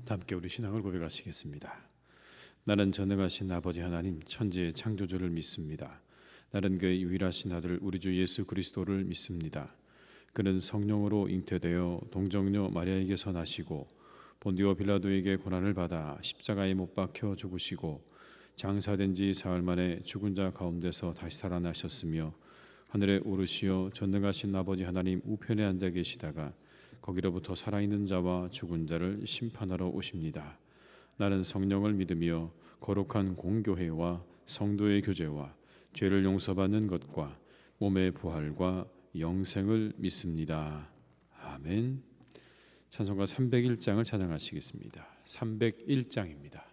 함께 우리 신앙을 고백하시겠습니다. 나는 전능하신 아버지 하나님 천지의 창조주를 믿습니다. 나는 그의 유일하신 아들 우리 주 예수 그리스도를 믿습니다. 그는 성령으로 잉태되어 동정녀 마리아에게서 나시고 본디오 빌라도에게 고난을 받아 십자가에 못 박혀 죽으시고 장사된 지 사흘 만에 죽은 자 가운데서 다시 살아나셨으며 하늘에 오르시어 전능하신 아버지 하나님 우편에 앉아 계시다가 거기로부터 살아있는 자와 죽은 자를 심판하러 오십니다. 나는 성령을 믿으며 거룩한 공교회와 성도의 교제와 죄를 용서받는 것과 몸의 부활과 영생을 믿습니다. 아멘. 찬송가 301장을 찬양하시겠습니다. 301장입니다.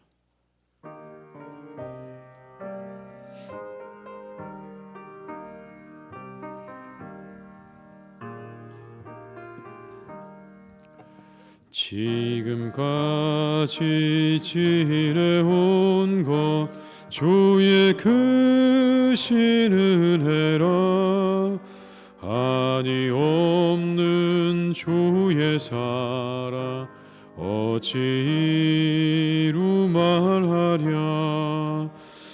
지금까지 지내온 것 주의 크신 은혜라. 한이 없는 주의 사랑 어찌 이루 말하랴.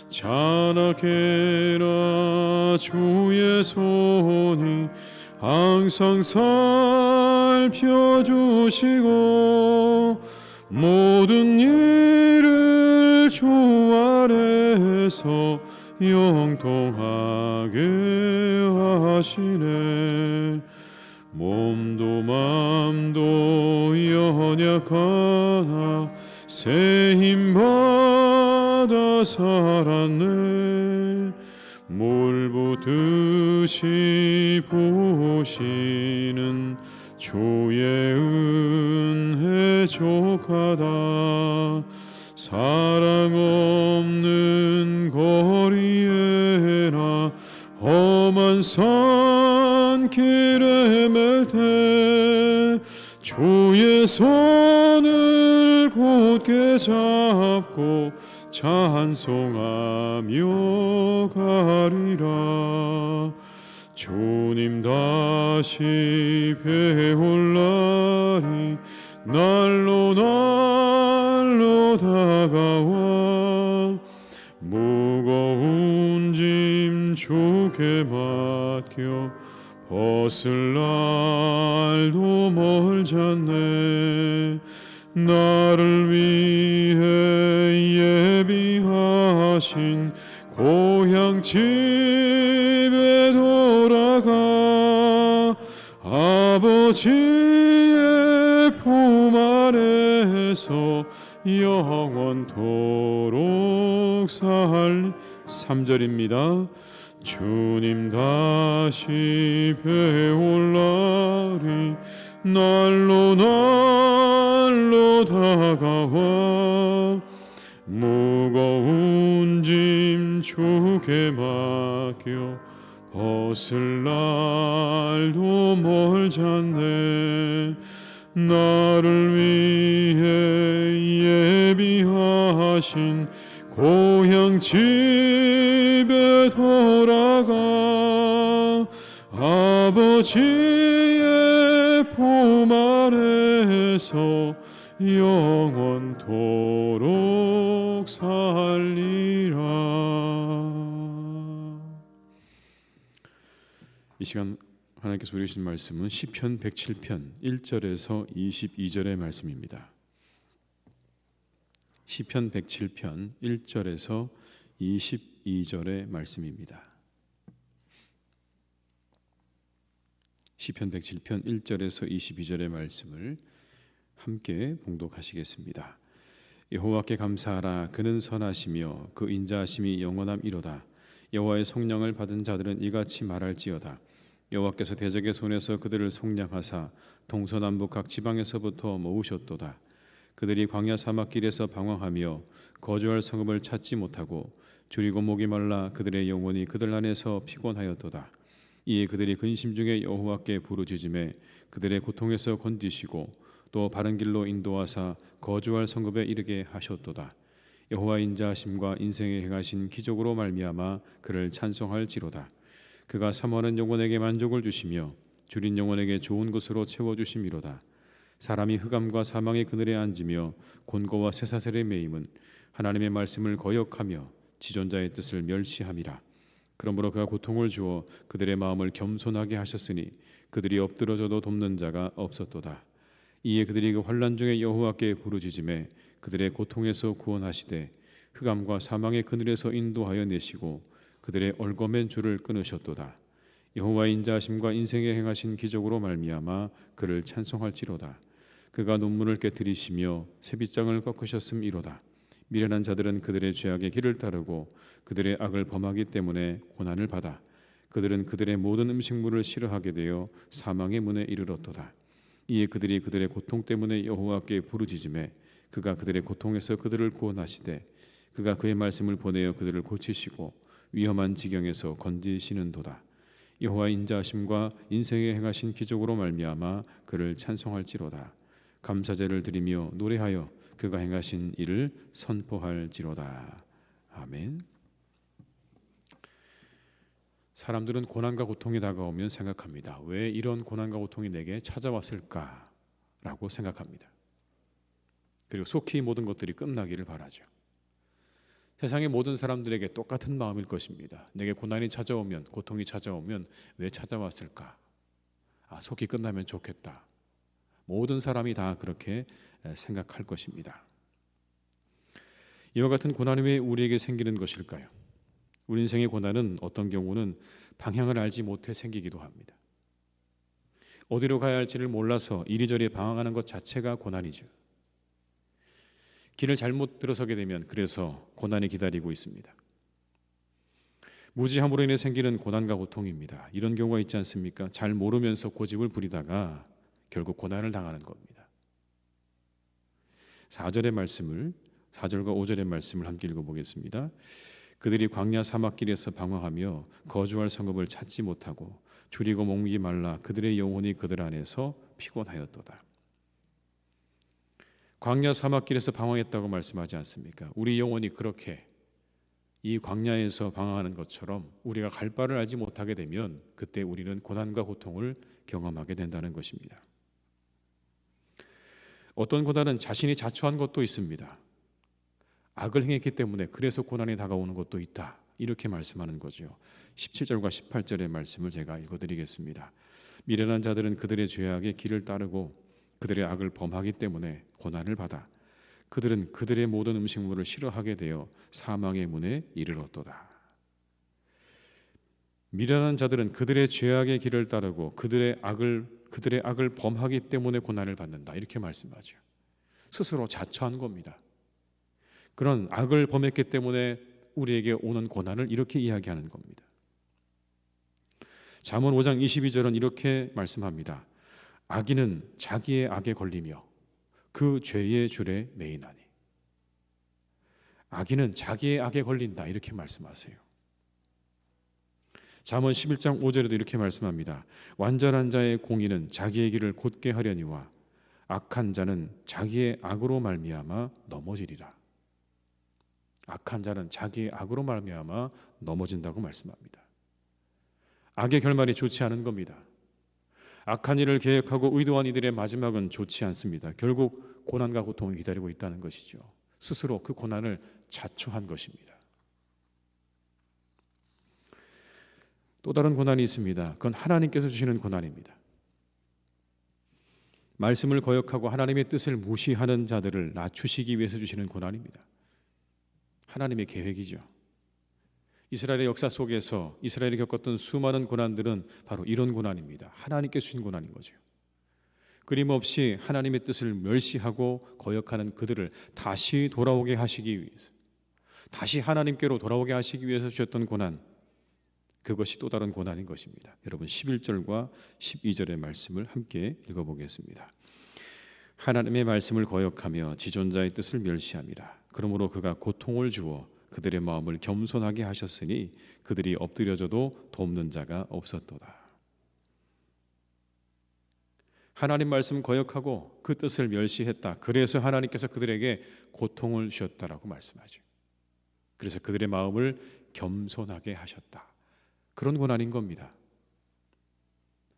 자나깨나 주의 손이 항상 살펴주시고 모든 일을 주 안에서 영통하게 하시네. 몸도 맘도 연약하나 새 힘 받아 살았네. 물 붓듯이 보시는 주의 은혜 족하다. 사랑 없는 거리에나 험한 산길에 맬 때 주의 손을 곧게 잡고 찬송하며 가리라. 주님 다시 배울 날이 날로 날로 다가와 무거운 짐 주께 맡겨 벗을 날도 멀잖네. 나를 위해 예비하신 고향 집에 돌아가 아버지의 품 안에서 영원토록 살. 3절입니다. 주님 다시 배울 날이 날로 날로 다가와 무거운 짐 주께 맡겨 벗을 날도 멀잖네. 나를 위해 예비하신 고향 집에 돌아가 아버지의 품 안에서 영원토록 살리라. 이 시간 하나님께서 우리 주신 말씀은 시편 107편 1절에서 22절의 말씀입니다. 시편 107편 1절에서 22절의 말씀입니다. 시편 107편 1절에서 22절의 말씀을 함께 봉독하시겠습니다. 여호와께 감사하라. 그는 선하시며 그 인자하심이 영원함이로다. 여호와의 성령을 받은 자들은 이같이 말할지어다. 여호와께서 대적의 손에서 그들을 속량하사 동서남북 각 지방에서부터 모으셨도다. 그들이 광야 사막길에서 방황하며 거주할 성읍을 찾지 못하고 줄이고 목이 말라 그들의 영혼이 그들 안에서 피곤하였도다. 이에 그들이 근심 중에 여호와께 부르짖음에 그들의 고통에서 건지시고 또 바른 길로 인도하사 거주할 성읍에 이르게 하셨도다. 여호와 인자하심과 인생에 행하신 기적으로 말미암아 그를 찬송할지로다. 그가 사모하는 영혼에게 만족을 주시며 줄인 영혼에게 좋은 것으로 채워주심이로다. 사람이 흑암과 사망의 그늘에 앉으며 곤고와 쇠사슬에 매임은 하나님의 말씀을 거역하며 지존자의 뜻을 멸시함이라. 그러므로 그가 고통을 주어 그들의 마음을 겸손하게 하셨으니 그들이 엎드러져도 돕는 자가 없었도다. 이에 그들이 그 환난 중에 여호와께 부르짖음에 그들의 고통에서 구원하시되 흑암과 사망의 그늘에서 인도하여 내시고 그들의 얽어맨 줄을 끊으셨도다. 여호와의 인자하심과 인생에 행하신 기적으로 말미암아 그를 찬송할지로다. 그가 눈물을 깨뜨리시며 쇠빗장을 꺾으셨음이로다. 미련한 자들은 그들의 죄악의 길을 따르고 그들의 악을 범하기 때문에 고난을 받아 그들은 그들의 모든 음식물을 싫어하게 되어 사망의 문에 이르렀도다. 이에 그들이 그들의 고통 때문에 여호와께 부르짖음에 그가 그들의 고통에서 그들을 구원하시되 그가 그의 말씀을 보내어 그들을 고치시고 위험한 지경에서 건지시는도다. 여호와의 인자하심과 인생에 행하신 기적으로 말미암아 그를 찬송할지로다. 감사제를 드리며 노래하여 그가 행하신 일을 선포할지로다. 아멘. 사람들은 고난과 고통이 다가오면 생각합니다. 왜 이런 고난과 고통이 내게 찾아왔을까라고 생각합니다. 그리고 속히 모든 것들이 끝나기를 바라죠. 세상의 모든 사람들에게 똑같은 마음일 것입니다. 내게 고난이 찾아오면, 고통이 찾아오면 왜 찾아왔을까? 속히 끝나면 좋겠다. 모든 사람이 다 그렇게 생각할 것입니다. 이와 같은 고난이 왜 우리에게 생기는 것일까요? 우리 인생의 고난은 어떤 경우는 방향을 알지 못해 생기기도 합니다. 어디로 가야 할지를 몰라서 이리저리 방황하는 것 자체가 고난이죠. 길을 잘못 들어서게 되면 그래서 고난이 기다리고 있습니다. 무지함으로 인해 생기는 고난과 고통입니다. 이런 경우가 있지 않습니까? 잘 모르면서 고집을 부리다가 결국 고난을 당하는 겁니다. 4절의 말씀을 4절과 5절의 말씀을 함께 읽어보겠습니다. 그들이 광야 사막길에서 방황하며 거주할 성읍을 찾지 못하고 줄이고 목이 말라 그들의 영혼이 그들 안에서 피곤하였도다. 광야 사막길에서 방황했다고 말씀하지 않습니까? 우리 영혼이 그렇게 이 광야에서 방황하는 것처럼 우리가 갈 바를 알지 못하게 되면 그때 우리는 고난과 고통을 경험하게 된다는 것입니다. 어떤 고난은 자신이 자초한 것도 있습니다. 악을 행했기 때문에 그래서 고난이 다가오는 것도 있다. 이렇게 말씀하는 거죠. 17절과 18절의 말씀을 제가 읽어드리겠습니다. 미련한 자들은 그들의 죄악의 길을 따르고 그들의 악을 범하기 때문에 고난을 받아 그들은 그들의 모든 음식물을 싫어하게 되어 사망의 문에 이르렀도다. 미련한 자들은 그들의 죄악의 길을 따르고 그들의 악을 범하기 때문에 고난을 받는다. 이렇게 말씀하죠. 스스로 자처한 겁니다. 그런 악을 범했기 때문에 우리에게 오는 고난을 이렇게 이야기하는 겁니다. 잠언 5장 22절은 이렇게 말씀합니다. 악인은 자기의 악에 걸리며 그 죄의 줄에 매이나니. 악인은 자기의 악에 걸린다. 이렇게 말씀하세요. 잠언 11장 5절에도 이렇게 말씀합니다. 완전한 자의 공의는 자기의 길을 곧게 하려니와 악한 자는 자기의 악으로 말미암아 넘어지리라. 악한 자는 자기의 악으로 말미암아 넘어진다고 말씀합니다. 악의 결말이 좋지 않은 겁니다. 악한 일을 계획하고 의도한 이들의 마지막은 좋지 않습니다. 결국 고난과 고통을 기다리고 있다는 것이죠. 스스로 그 고난을 자초한 것입니다. 또 다른 고난이 있습니다. 그건 하나님께서 주시는 고난입니다. 말씀을 거역하고 하나님의 뜻을 무시하는 자들을 낮추시기 위해서 주시는 고난입니다. 하나님의 계획이죠. 이스라엘의 역사 속에서 이스라엘이 겪었던 수많은 고난들은 바로 이런 고난입니다. 하나님께서 주신 고난인 거죠. 끊임없이 하나님의 뜻을 멸시하고 거역하는 그들을 다시 돌아오게 하시기 위해서, 다시 하나님께로 돌아오게 하시기 위해서 주셨던 고난, 그것이 또 다른 고난인 것입니다. 여러분 11절과 12절의 말씀을 함께 읽어보겠습니다. 하나님의 말씀을 거역하며 지존자의 뜻을 멸시함이라. 그러므로 그가 고통을 주어 그들의 마음을 겸손하게 하셨으니 그들이 엎드려져도 돕는 자가 없었도다. 하나님 말씀 거역하고 그 뜻을 멸시했다. 그래서 하나님께서 그들에게 고통을 주셨다라고 말씀하죠. 그래서 그들의 마음을 겸손하게 하셨다. 그런 고난인 겁니다.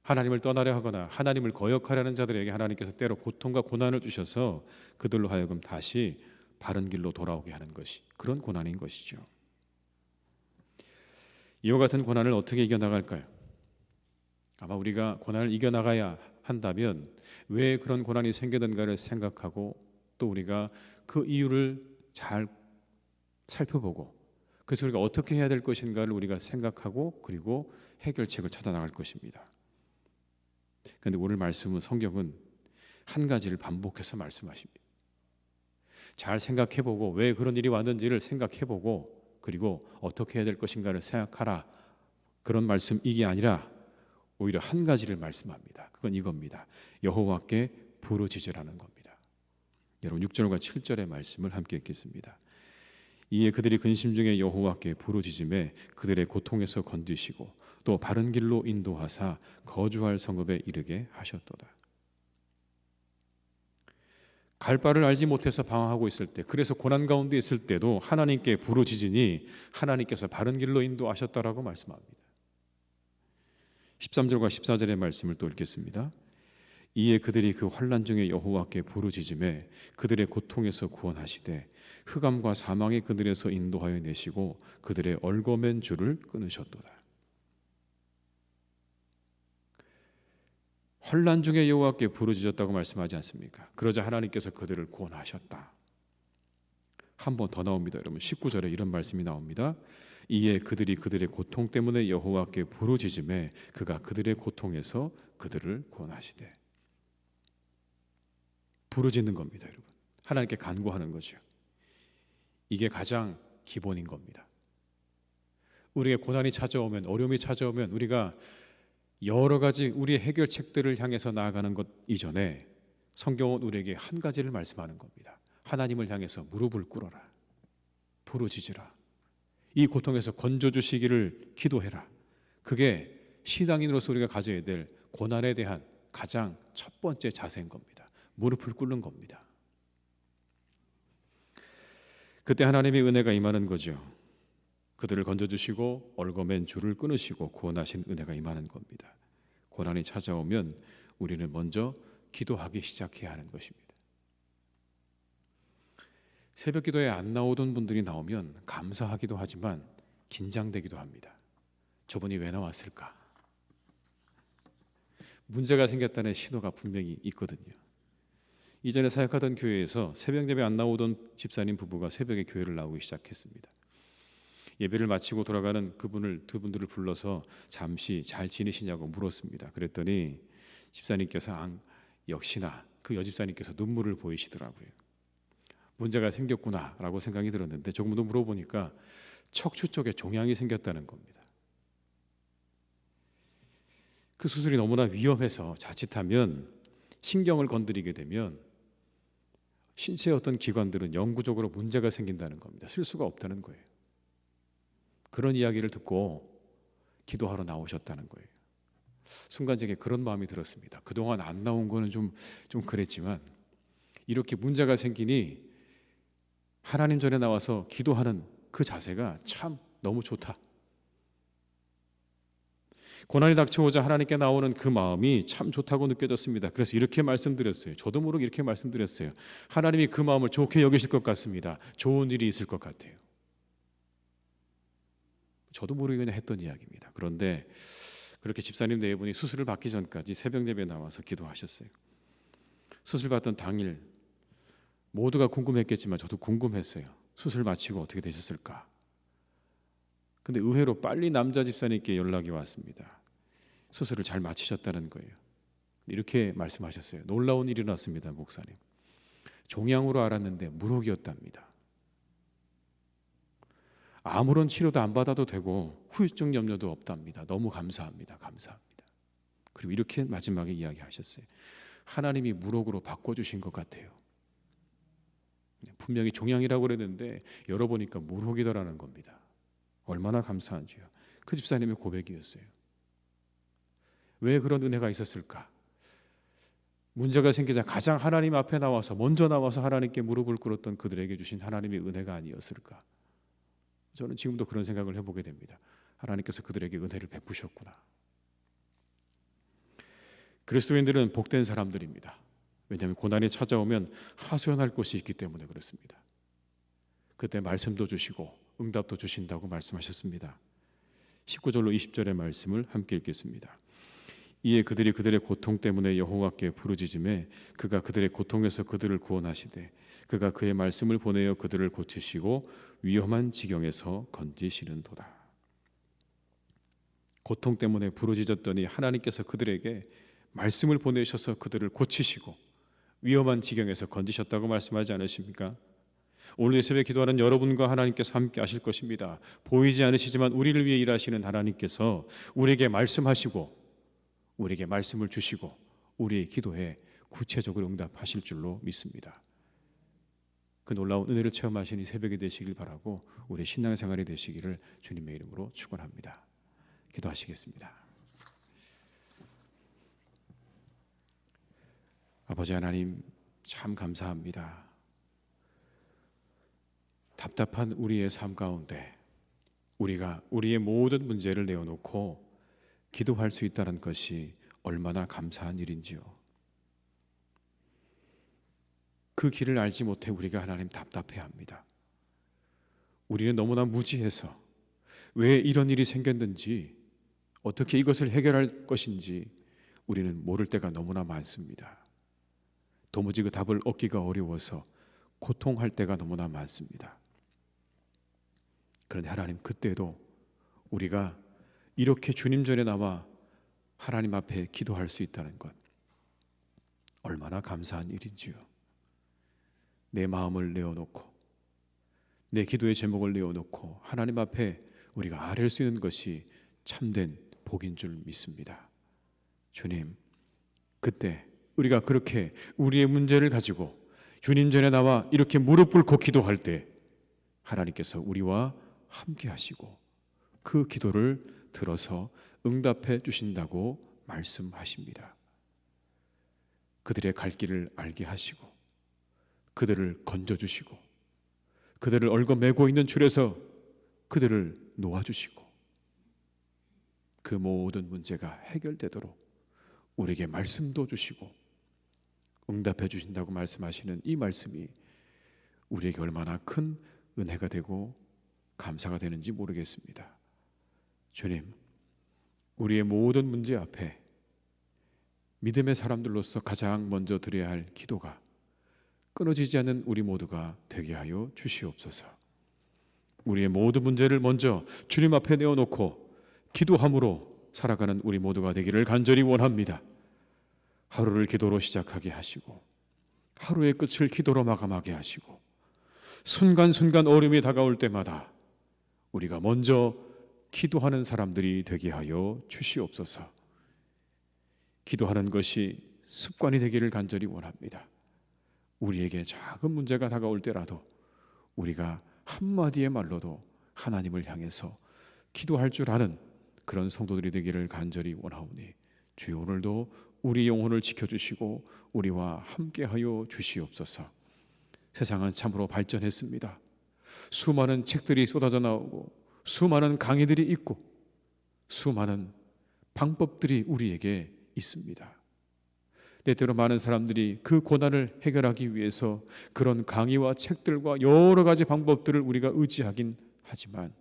하나님을 떠나려 하거나 하나님을 거역하려는 자들에게 하나님께서 때로 고통과 고난을 주셔서 그들로 하여금 다시 바른 길로 돌아오게 하는 것이 그런 고난인 것이죠. 이와 같은 고난을 어떻게 이겨나갈까요? 아마 우리가 고난을 이겨나가야 한다면 왜 그런 고난이 생기는가를 생각하고 또 우리가 그 이유를 잘 살펴보고 그래서 우리가 어떻게 해야 될 것인가를 우리가 생각하고 그리고 해결책을 찾아 나갈 것입니다. 그런데 오늘 말씀은 성경은 한 가지를 반복해서 말씀하십니다. 잘 생각해보고 왜 그런 일이 왔는지를 생각해보고 그리고 어떻게 해야 될 것인가를 생각하라. 그런 말씀 이게 아니라 오히려 한 가지를 말씀합니다. 그건 이겁니다. 여호와께 부르짖으라는 겁니다. 여러분 6절과 7절의 말씀을 함께 읽겠습니다. 이에 그들이 근심 중에 여호와께 부르짖음에 그들의 고통에서 건지시고 또 바른 길로 인도하사 거주할 성읍에 이르게 하셨도다. 갈 바를 알지 못해서 방황하고 있을 때 그래서 고난 가운데 있을 때도 하나님께 부르짖으니 하나님께서 바른 길로 인도하셨다라고 말씀합니다. 13절과 14절의 말씀을 또 읽겠습니다. 이에 그들이 그 환난 중에 여호와께 부르짖음에 그들의 고통에서 구원하시되 흑암과 사망의 그들에서 인도하여 내시고 그들의 얽어맨 줄을 끊으셨도다. 환난 중에 여호와께 부르짖었다고 말씀하지 않습니까? 그러자 하나님께서 그들을 구원하셨다. 한 번 더 나옵니다. 여러분 19절에 이런 말씀이 나옵니다. 이에 그들이 그들의 고통 때문에 여호와께 부르짖음에 그가 그들의 고통에서 그들을 구원하시되. 부르짖는 겁니다, 여러분. 하나님께 간구하는 거죠. 이게 가장 기본인 겁니다. 우리에게 고난이 찾아오면, 어려움이 찾아오면 우리가 여러 가지 우리의 해결책들을 향해서 나아가는 것 이전에 성경은 우리에게 한 가지를 말씀하는 겁니다. 하나님을 향해서 무릎을 꿇어라. 부르짖으라. 이 고통에서 건져주시기를 기도해라. 그게 신앙인으로서 우리가 가져야 될 고난에 대한 가장 첫 번째 자세인 겁니다. 무릎을 꿇는 겁니다. 그때 하나님의 은혜가 임하는 거죠. 그들을 건져주시고 얽어맨 줄을 끊으시고 구원하신 은혜가 임하는 겁니다. 고난이 찾아오면 우리는 먼저 기도하기 시작해야 하는 것입니다. 새벽 기도에 안 나오던 분들이 나오면 감사하기도 하지만 긴장되기도 합니다. 저분이 왜 나왔을까? 문제가 생겼다는 신호가 분명히 있거든요. 이전에 사역하던 교회에서 새벽 예배 안 나오던 집사님 부부가 새벽에 교회를 나오기 시작했습니다. 예배를 마치고 돌아가는 두 분들을 불러서 잠시 잘 지내시냐고 물었습니다. 그랬더니 집사님께서 역시나 그 여집사님께서 눈물을 보이시더라고요. 문제가 생겼구나라고 생각이 들었는데 조금 더 물어보니까 척추 쪽에 종양이 생겼다는 겁니다. 그 수술이 너무나 위험해서 자칫하면 신경을 건드리게 되면 신체의 어떤 기관들은 영구적으로 문제가 생긴다는 겁니다. 쓸 수가 없다는 거예요. 그런 이야기를 듣고 기도하러 나오셨다는 거예요. 순간 제게 그런 마음이 들었습니다. 그동안 안 나온 거는 좀 그랬지만 이렇게 문제가 생기니 하나님 전에 나와서 기도하는 그 자세가 참 너무 좋다. 고난이 닥쳐오자 하나님께 나오는 그 마음이 참 좋다고 느껴졌습니다. 그래서 이렇게 말씀드렸어요. 저도 모르게 이렇게 말씀드렸어요. 하나님이 그 마음을 좋게 여기실 것 같습니다. 좋은 일이 있을 것 같아요. 저도 모르게 그냥 했던 이야기입니다. 그런데 그렇게 집사님 네 분이 수술을 받기 전까지 새벽 예배에 나와서 기도하셨어요. 수술 받던 당일 모두가 궁금했겠지만 저도 궁금했어요. 수술 마치고 어떻게 되셨을까? 근데 의외로 빨리 남자 집사님께 연락이 왔습니다. 수술을 잘 마치셨다는 거예요. 이렇게 말씀하셨어요. 놀라운 일이 났습니다, 목사님. 종양으로 알았는데 무록이었답니다. 아무런 치료도 안 받아도 되고 후유증 염려도 없답니다. 너무 감사합니다. 감사합니다. 그리고 이렇게 마지막에 이야기하셨어요. 하나님이 무록으로 바꿔주신 것 같아요. 분명히 종양이라고 그랬는데 열어보니까 무록이더라는 겁니다. 얼마나 감사한지요. 그 집사님의 고백이었어요. 왜 그런 은혜가 있었을까? 문제가 생기자 가장 하나님 앞에 먼저 나와서 하나님께 무릎을 꿇었던 그들에게 주신 하나님의 은혜가 아니었을까? 저는 지금도 그런 생각을 해보게 됩니다. 하나님께서 그들에게 은혜를 베푸셨구나. 그리스도인들은 복된 사람들입니다. 왜냐하면 고난이 찾아오면 하소연할 곳이 있기 때문에 그렇습니다. 그때 말씀도 주시고 응답도 주신다고 말씀하셨습니다. 19절로 20절의 말씀을 함께 읽겠습니다. 이에 그들이 그들의 고통 때문에 여호와께 부르짖음에 그가 그들의 고통에서 그들을 구원하시되 그가 그의 말씀을 보내어 그들을 고치시고 위험한 지경에서 건지시는도다. 고통 때문에 부르짖었더니 하나님께서 그들에게 말씀을 보내셔서 그들을 고치시고 위험한 지경에서 건지셨다고 말씀하지 않으십니까? 오늘 이 새벽에 기도하는 여러분과 하나님께서 함께 하실 것입니다. 보이지 않으시지만 우리를 위해 일하시는 하나님께서 우리에게 말씀하시고 우리에게 말씀을 주시고 우리의 기도에 구체적으로 응답하실 줄로 믿습니다. 그 놀라운 은혜를 체험하신 이 새벽이 되시길 바라고 우리 신앙생활이 되시기를 주님의 이름으로 축원합니다. 기도하시겠습니다. 아버지 하나님, 참 감사합니다. 답답한 우리의 삶 가운데 우리가 우리의 모든 문제를 내어놓고 기도할 수 있다는 것이 얼마나 감사한 일인지요. 그 길을 알지 못해 우리가 하나님 답답해합니다. 우리는 너무나 무지해서 왜 이런 일이 생겼는지, 어떻게 이것을 해결할 것인지 우리는 모를 때가 너무나 많습니다. 도무지 그 답을 얻기가 어려워서 고통할 때가 너무나 많습니다. 그런데 하나님, 그때도 우리가 이렇게 주님 전에 나와 하나님 앞에 기도할 수 있다는 것, 얼마나 감사한 일인지요. 내 마음을 내어놓고 내 기도의 제목을 내어놓고 하나님 앞에 우리가 아뢰 수 있는 것이 참된 복인 줄 믿습니다. 주님, 그때 우리가 그렇게 우리의 문제를 가지고 주님 전에 나와 이렇게 무릎 꿇고 기도할 때 하나님께서 우리와 함께 하시고 그 기도를 들어서 응답해 주신다고 말씀하십니다. 그들의 갈 길을 알게 하시고 그들을 건져주시고 그들을 얽어매고 있는 줄에서 그들을 놓아주시고 그 모든 문제가 해결되도록 우리에게 말씀도 주시고 응답해 주신다고 말씀하시는 이 말씀이 우리에게 얼마나 큰 은혜가 되고 감사가 되는지 모르겠습니다. 주님, 우리의 모든 문제 앞에 믿음의 사람들로서 가장 먼저 드려야 할 기도가 끊어지지 않는 우리 모두가 되게 하여 주시옵소서. 우리의 모든 문제를 먼저 주님 앞에 내어놓고 기도함으로 살아가는 우리 모두가 되기를 간절히 원합니다. 하루를 기도로 시작하게 하시고 하루의 끝을 기도로 마감하게 하시고 순간순간 어려움이 다가올 때마다 우리가 먼저 기도하는 사람들이 되게 하여 주시옵소서. 기도하는 것이 습관이 되기를 간절히 원합니다. 우리에게 작은 문제가 다가올 때라도 우리가 한마디의 말로도 하나님을 향해서 기도할 줄 아는 그런 성도들이 되기를 간절히 원하오니 주여, 오늘도 우리 영혼을 지켜주시고 우리와 함께하여 주시옵소서. 세상은 참으로 발전했습니다. 수많은 책들이 쏟아져 나오고 수많은 강의들이 있고 수많은 방법들이 우리에게 있습니다. 때때로 많은 사람들이 그 고난을 해결하기 위해서 그런 강의와 책들과 여러 가지 방법들을 우리가 의지하긴 하지만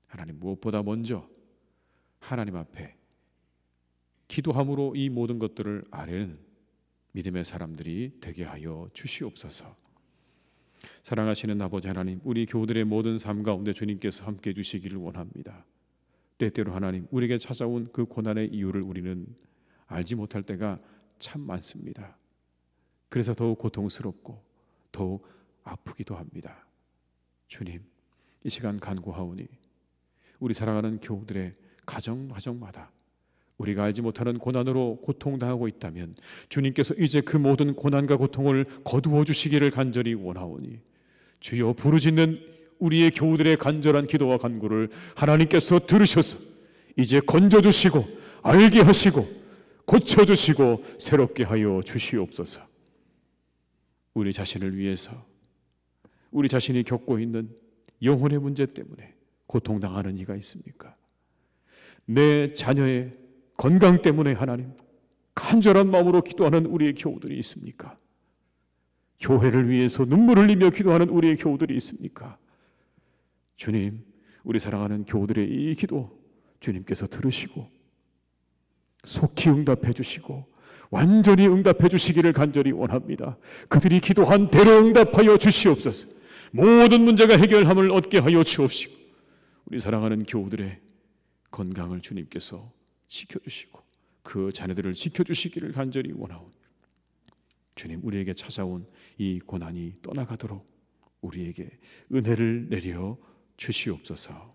하나님, 무엇보다 먼저 하나님 앞에 기도함으로 이 모든 것들을 아뢰는 믿음의 사람들이 되게 하여 주시옵소서. 사랑하시는 아버지 하나님, 우리 교우들의 모든 삶 가운데 주님께서 함께 해주시기를 원합니다. 때때로 하나님, 우리에게 찾아온 그 고난의 이유를 우리는 알지 못할 때가 참 많습니다. 그래서 더욱 고통스럽고 더욱 아프기도 합니다. 주님, 이 시간 간구하오니 우리 사랑하는 교우들의 가정마다 우리가 알지 못하는 고난으로 고통당하고 있다면 주님께서 이제 그 모든 고난과 고통을 거두어 주시기를 간절히 원하오니 주여, 부르짖는 우리의 교우들의 간절한 기도와 간구를 하나님께서 들으셔서 이제 건져주시고 알게 하시고 고쳐주시고 새롭게 하여 주시옵소서. 우리 자신을 위해서, 우리 자신이 겪고 있는 영혼의 문제 때문에 고통당하는 이가 있습니까? 내 자녀의 건강 때문에 하나님 간절한 마음으로 기도하는 우리의 교우들이 있습니까? 교회를 위해서 눈물을 흘리며 기도하는 우리의 교우들이 있습니까? 주님, 우리 사랑하는 교우들의 이 기도 주님께서 들으시고 속히 응답해 주시고 완전히 응답해 주시기를 간절히 원합니다. 그들이 기도한 대로 응답하여 주시옵소서. 모든 문제가 해결함을 얻게 하여 주옵시고 우리 사랑하는 교우들의 건강을 주님께서 지켜주시고 그 자녀들을 지켜주시기를 간절히 원하오니 주님, 우리에게 찾아온 이 고난이 떠나가도록 우리에게 은혜를 내려 주시옵소서.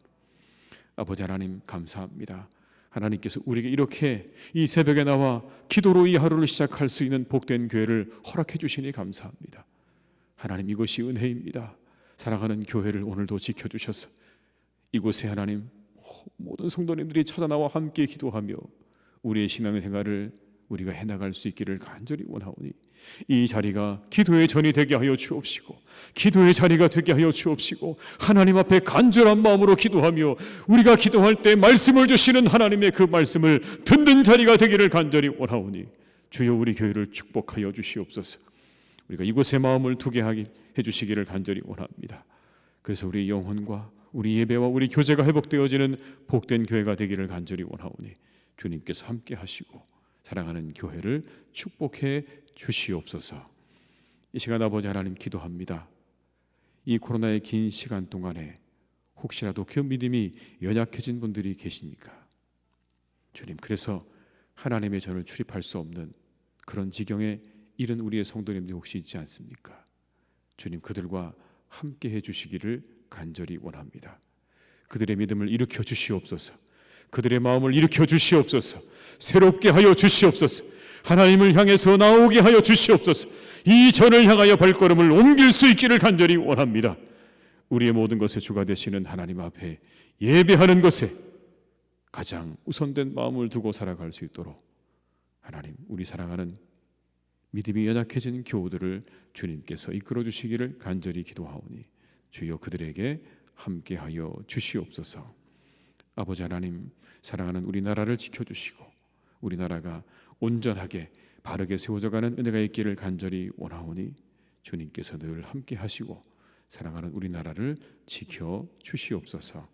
아버지 하나님, 감사합니다. 하나님께서 우리에게 이렇게 이 새벽에 나와 기도로 이 하루를 시작할 수 있는 복된 교회를 허락해 주시니 감사합니다. 하나님, 이것이 은혜입니다. 사랑하는 교회를 오늘도 지켜주셔서 이곳에 하나님 모든 성도님들이 찾아나와 함께 기도하며 우리의 신앙생활을 우리가 해나갈 수 있기를 간절히 원하오니 이 자리가 기도의 전이 되게 하여 주옵시고 기도의 자리가 되게 하여 주옵시고 하나님 앞에 간절한 마음으로 기도하며 우리가 기도할 때 말씀을 주시는 하나님의 그 말씀을 듣는 자리가 되기를 간절히 원하오니 주여, 우리 교회를 축복하여 주시옵소서. 우리가 이곳에 마음을 두게 하게 해주시기를 간절히 원합니다. 그래서 우리 영혼과 우리 예배와 우리 교제가 회복되어지는 복된 교회가 되기를 간절히 원하오니 주님께서 함께 하시고 사랑하는 교회를 축복해 주시옵소서. 이 시간 아버지 하나님 기도합니다. 이 코로나의 긴 시간 동안에 혹시라도 그 믿음이 연약해진 분들이 계십니까? 주님, 그래서 하나님의 전을 출입할 수 없는 그런 지경에 이른 우리의 성도님들이 혹시 있지 않습니까? 주님, 그들과 함께 해주시기를 간절히 원합니다. 그들의 믿음을 일으켜 주시옵소서. 그들의 마음을 일으켜 주시옵소서. 새롭게 하여 주시옵소서. 하나님을 향해서 나오게 하여 주시옵소서. 이 전을 향하여 발걸음을 옮길 수 있기를 간절히 원합니다. 우리의 모든 것에 주가 되시는 하나님 앞에 예배하는 것에 가장 우선된 마음을 두고 살아갈 수 있도록 하나님, 우리 사랑하는 믿음이 연약해진 교우들을 주님께서 이끌어 주시기를 간절히 기도하오니 주여, 그들에게 함께하여 주시옵소서. 아버지 하나님, 사랑하는 우리나라를 지켜주시고 우리나라가 온전하게 바르게 세워져가는 은혜가 있기를 간절히 원하오니 주님께서 늘 함께하시고 사랑하는 우리나라를 지켜주시옵소서.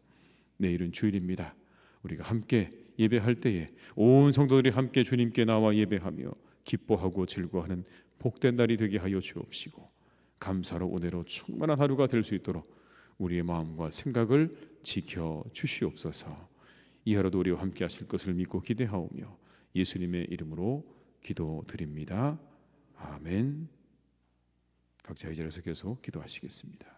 내일은 주일입니다. 우리가 함께 예배할 때에 온 성도들이 함께 주님께 나와 예배하며 기뻐하고 즐거워하는 복된 날이 되게 하여 주옵시고 감사로 은혜로 충만한 하루가 될 수 있도록 우리의 마음과 생각을 지켜주시옵소서. 이 하루도 우리와 함께 하실 것을 믿고 기대하오며 예수님의 이름으로 기도드립니다. 아멘. 각자 이 자리에서 계속 기도하시겠습니다.